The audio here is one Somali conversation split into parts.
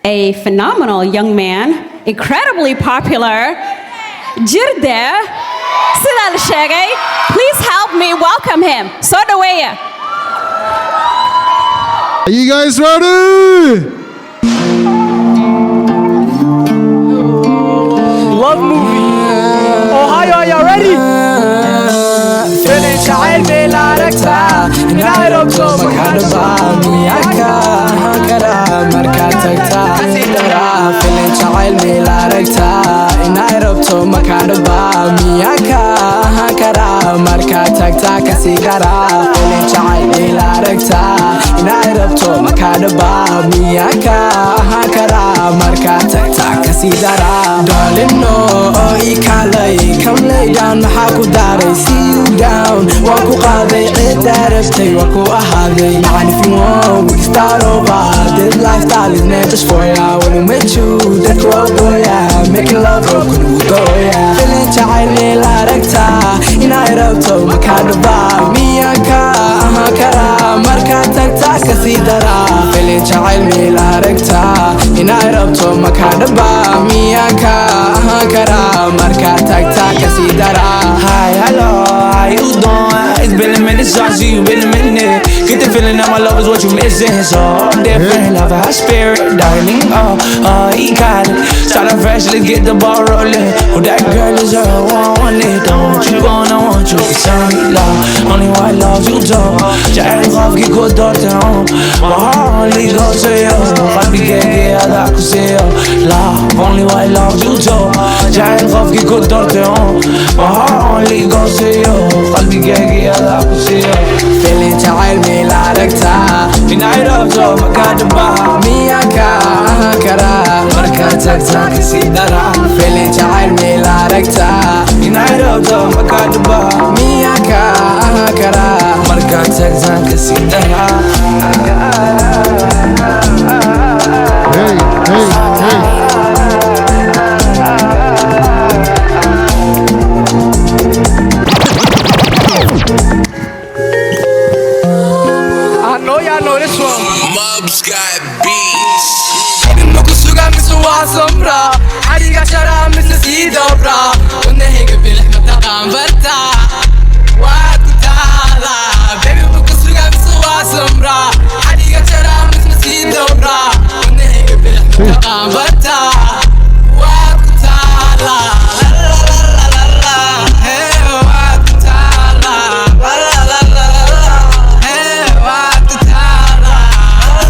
a phenomenal young man, incredibly popular, Jirde, sida la sheegay. Please help me welcome him. Soo dhaweeya. Are you guys ready? Love movie. Ohio, are y'all ready? Feeling child me larakta. Inairo to makadaba miyaka hakara marka tagta. Feeling child me larakta. Inairo to makadaba miyaka hakara marka tagta kasigara. Feeling child me larakta. Inairo to makadaba miyaka hakara marka tagta kasigara. Darling no ikalay come lay down mahaku daray see you down waku qaday cidarabtay waku ahaday man if you want we can start over this lifestyle is meant just for ya when we met you that grow yeah making love when we go yeah feeling child me larakta inay rabto makadaba miyaka hakara marka tagta kasidara feeling child me larakta inay rabto makadaba miyaka hakara marka tagta kasidara hi hello how you doing it's been a minute since I see you been a minute get the feeling that my love is what you missing so different love our spirit darling he got it starting fresh let's get the ball rolling oh that girl is her want it don't you gonna want you to tell me love only white love you don't جعل خوفك كل دورتهم my heart only goes to you قلبي كي هذا كسيه love only white love you don't جعل خوفك كل دورتهم my heart only goes to you قلبي كي هذا كسيه feeling تعال مي لاركتا بناي رابطو مكاتبا مياكا هكرا مركاتك تاكي سيدارا feeling تعال مي لاركتا بناي رابطو مكاتبا مياكا هكرا مركاتك تاكي سيدارا Hey, hey, hey. I know y'all know this one. Mubs got beats. Mukusuga misuwa sombra Hariga shara misasi dobra Unne hege bilih mataqan barta Waku taala Baby mukusuga misuwa sombra Hariga shara misasi dobra Unne hege bilih mataqan barta Waku taala La la la la la Hey waku taala La la la la la Hey waku taala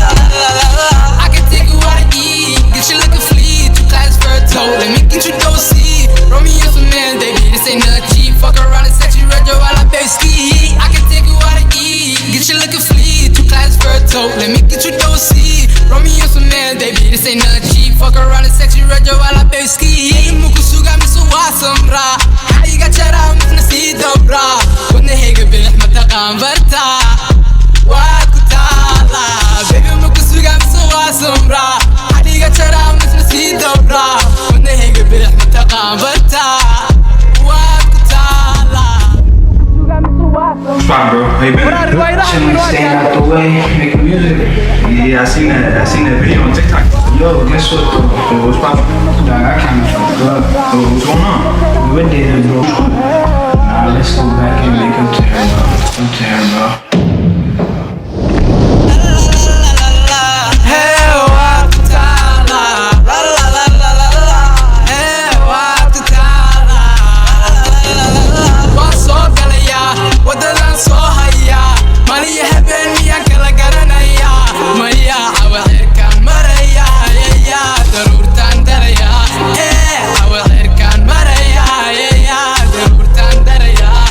La la la la I can take you out to eat, get you like a flea, 2 class for a toe. Let me get you no see. Romeo's a man, baby, this ain't nothing cheap. Fuck around and set you red, yo, while I baby ski. I can take you out to eat, get you like a flea, 2 class for a toe. Let me get you no see. Romeo's a man, baby, this ain't nothing cheap. Fuck around and set you red, yo, while I baby ski. Mukusuga misuwa sombra, hariga chara misnasi dobra. Unne hege bilih mataqan barta. Waku taala, baby mukusuga misuwa sombra. Hariga chara misnasi dobra. Unne hege bilih mataqan barta. Waku taala. Fine, bro. How you been? Chilling, staying out the way, making music. Yeah, I seen that video on TikTok. Yo, guess what? What's poppin'? I kind of fucked up. What's going on? We went there, bro. Nah, let's go back and make up to her, bro. Up to her, bro. Hey, waku taala. La la la la la la. Hey, waku taala. La la la la la. Waan soo galayaa, wadadan soo hayaa. Maliya habeen miyaan kala garanayaa. Mayaa cawa xirkaan marayaa. Yayaa daruurtaan darayaa. Cawa xirkaan marayaa. Yayaa daruurtaan darayaa.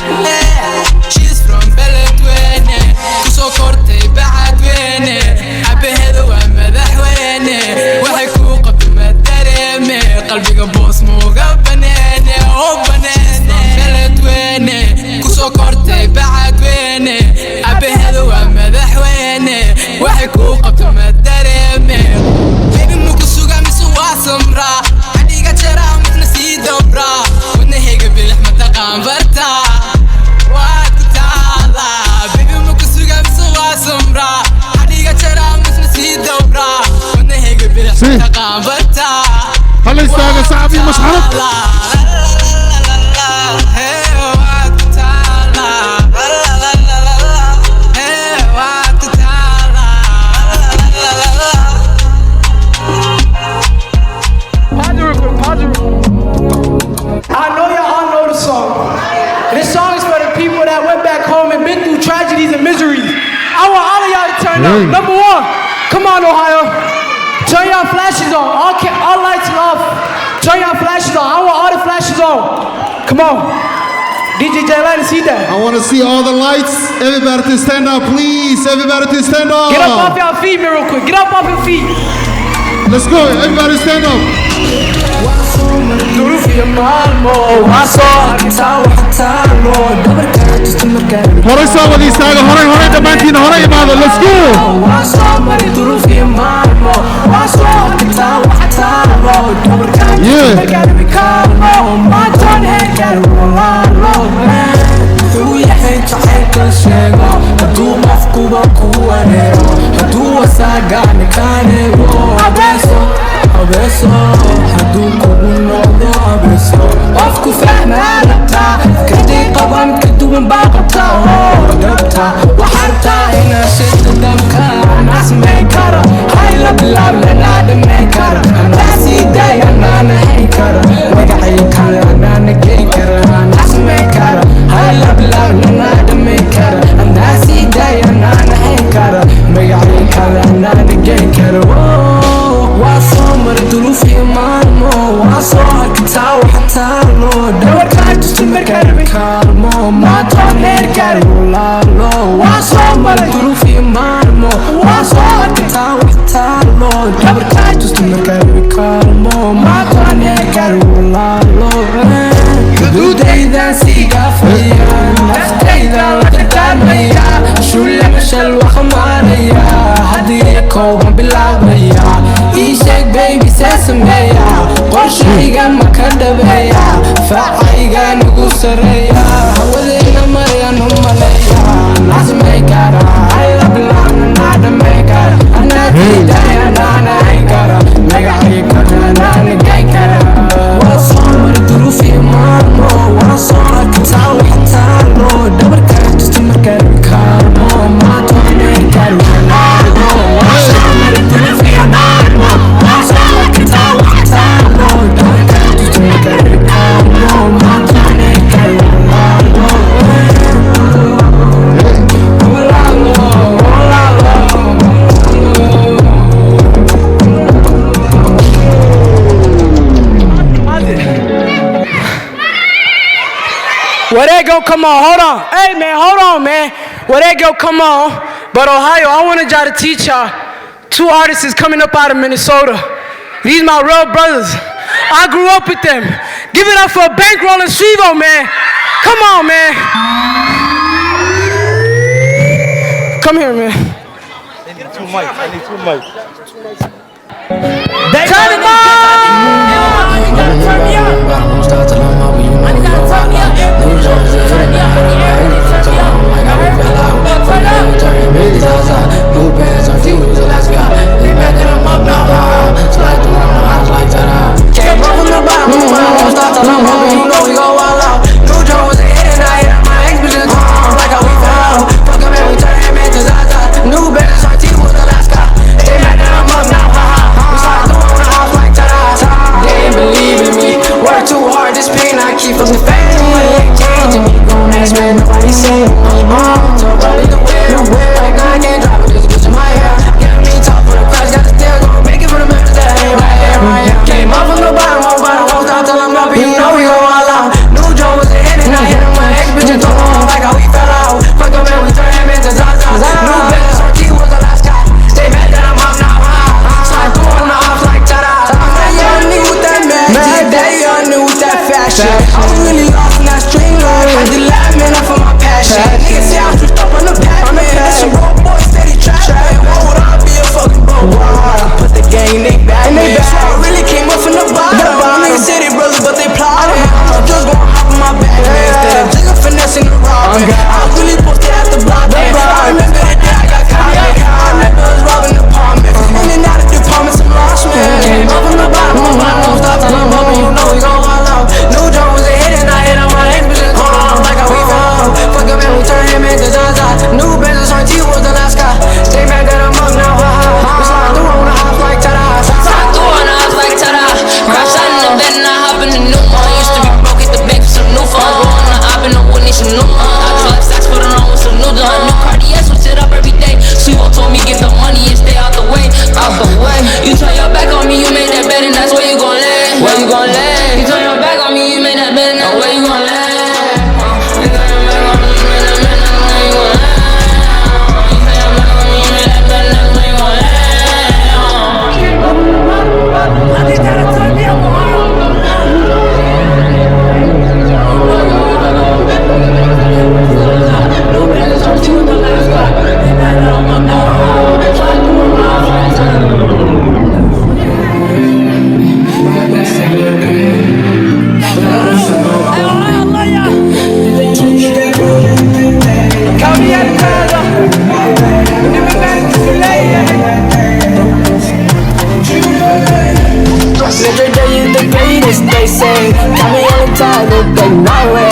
She's from Beledweyne, kusoo kortay Bacadweyne. Abaheeda waa madaxweyne, waxay kuu qabto ma dareeme. Qalbiga boos muuga baneene, oo baneene. Beledweyne, kusoo kortay Bacadweyne. Abaheeda waa madaxweyne, waxay kuu qabto ma dareeme. Baby mukusuga misuwa sombra, hadiga jara misnasi dobra. Unne hege bilih mataqan barta. Waku taala, baby mukusuga misuwa sombra. Hadiga jara misnasi dobra. Unne hege bilih Sí. mataqan صاحبي مشعرك I know y'all all know the song. This song is for the people that went back home and been through tragedies and miseries. I want all of y'all to turn up. Number one, come on, Ohio. Turn your flashes on. All lights are off. Turn your flashes on. I want all the flashes on. Come on. DJ J, let us see that. I want to see all the lights. Everybody to stand up, please. Everybody to stand up. Get up off your feet, man, real quick. Get up off your feet. Let's go. Everybody stand up. هوري سوا دي ساقة هوري دمانتين هوري ماذا let's go abeso haduku unoqdo abeso qofku fahmaanata kadii qaban kaduwan baa qabta oo dhabta waxarta ina shida damka nasmay kara hayla bilaab lana dhamay kara nasi daya nana hay kara magacay kala nana gey kara nasmay kara hayla bilaab lana dhamay kara nasi daya nana hay kara magacay kala nana gey kara وصامر ظروفي مالمو وصاها كتاو حتى لو دور كانت تستمر كاربي كارمو ما تونير كاربو لالو وصامر ظروفي مالمو وصاها كتاو حتى لو دور كانت تستمر كاربي كارمو ما تونير كاربو لالو حدوديدا سيقافيا نفتيدا لتتاميا شو اللي مشل وخماريا هدي كوبا بالعبيا إيشك بيبي ساسميا قرشيغا مكدبيا فاعيغا نقصريا ودينا مريان هماليا ناس ميكارا عيلا بلانا نادا ميكارا أنا تيدايا نانا هيكارا ميغا هيكارا نانا جايكارا وصامر ظروفي مامو وصامر كتاو حتى لو دبر كارت تستمر كاربي كارمو ما توني كاربي لالو وصامر ظروفي مامو وصامر كتاو حتى لو دبر كارت تستمر كاربي كارمو ما توني كاربي لالو Where they go? Come on, hold on. Hey, man, hold on, man. Where they go? Come on. But Ohio, I wanted y'all to teach y'all. Two artists is coming up out of Minnesota. These my real brothers. I grew up with them. Give it up for Bankroll and Shivo, man. Come on, man. Come here, man. I need two mics. Turn them on! You gotta turn me up. Work too hard, this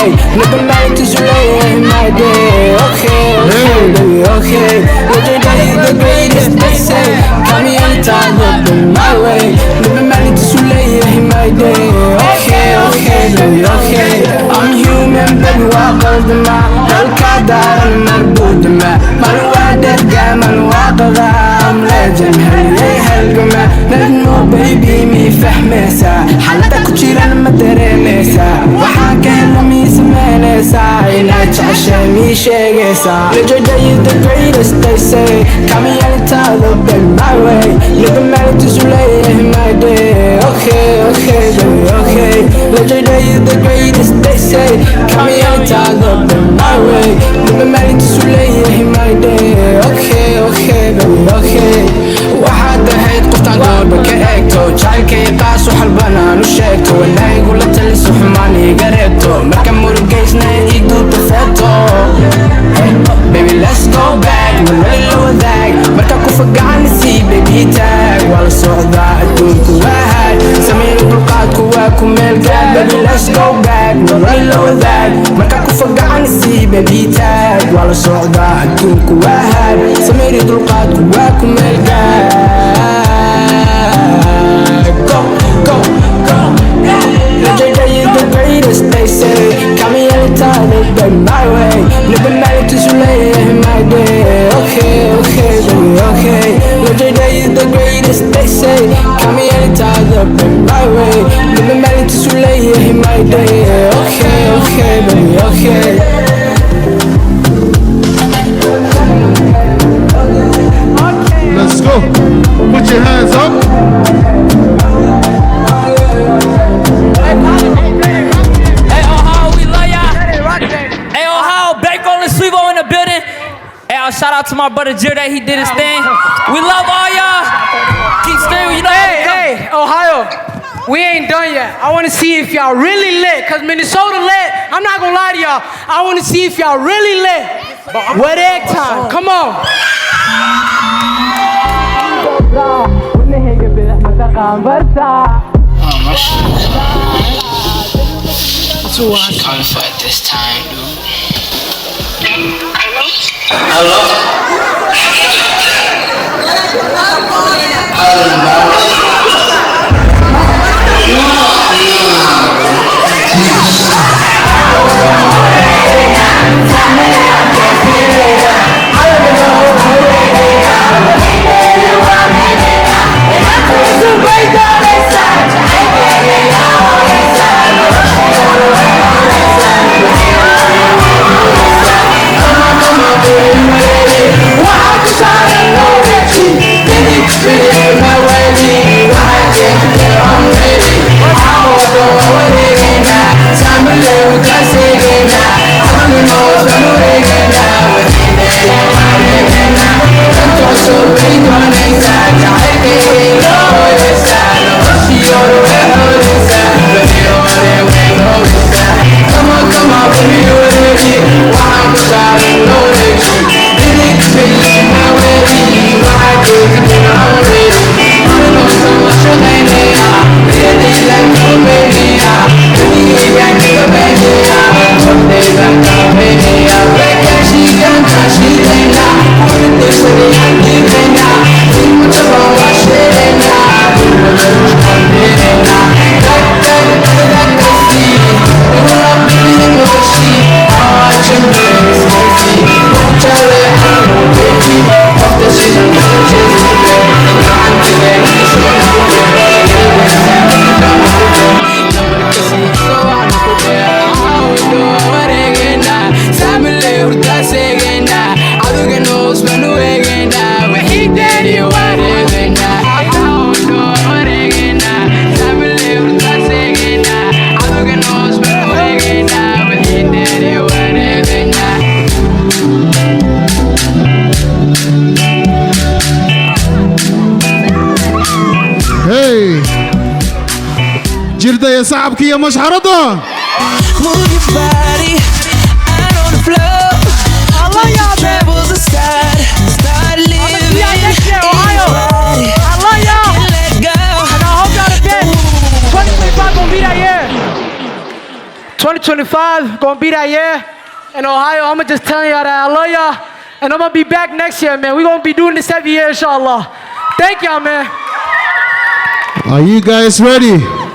way. Never married to Zulay in my day. Okay, baby, okay. Yesterday is the greatest, they say. Call me anytime, look in my way. Never married to Zulay in my day. Okay, baby, okay. I'm human, baby, walk all the mile. Al-Qadar, I'm good, man. Maluwadet, maluwaqada. I'm legend, hey, halgama. Nagno, baby, mi fahmeysa. Xalada ku jiran ma dareemeysa. Waxaan ka helo mi sameyneysa. Inaad jeceshay mi sheegaysa. Yesterday is the greatest, they say. Call me anytime, look in my way. Never married to Zulay in my day. Okay, baby, okay. Yesterday is the greatest, they say. Call me anytime, look in my way. Never married to Zulay in my day. Okay, baby, okay. waxaad ahayd qoftaan goorba ka eegto jacaylkay qaas u xalbanaan u sheegto wanaagu la taliso xumaan iga reebto marka murugaysna ii duubta feeto baby let's go back marwali la wadaag marka ku fagacanisi baby taag waa la socdaa adduunku waahay sameeyo dulqaadku waa ku meel gaad baby let's go back marwali la wadaag marka ku fagacanisi baby taag waa la socdaa adduunku waahay sameeyo dulqaadku waa ku meel gaad Yesterday is the greatest, they say. Call me anytime, look back my way. Never married to Zulay in my day. Okay, baby, okay. Yesterday is the greatest, they say. Call me anytime, look back my way. Never married to Zulay in my day. Okay, baby, okay. Let's go. Put your hands up. Hey, Ohio, we love y'all. Hey, Ohio, Bacon and Sweevo in the building. Hey, shout out to my brother Jirday, he did his thing. We love all y'all. Keep streaming, you know. Hey, Ohio, we ain't done yet. I want to see if y'all really lit, because Minnesota lit. I'm not going to lie to y'all. I want to see if y'all really lit. What egg time? Come on. Coming for it this time, dude. جردة يا صاحبك يا مشحرطة. Move your body out on the floor. Allah y'all, man. Start living in your body. Allah y'all. Can't let go. And I hope y'all again. 2025 gonna be that year. 2025 gonna be that year in Ohio. I'ma just tell y'all that I love y'all, and I'm gonna be back next year, man. We gonna be doing this every year, inshallah. Thank y'all, man. Are you guys ready?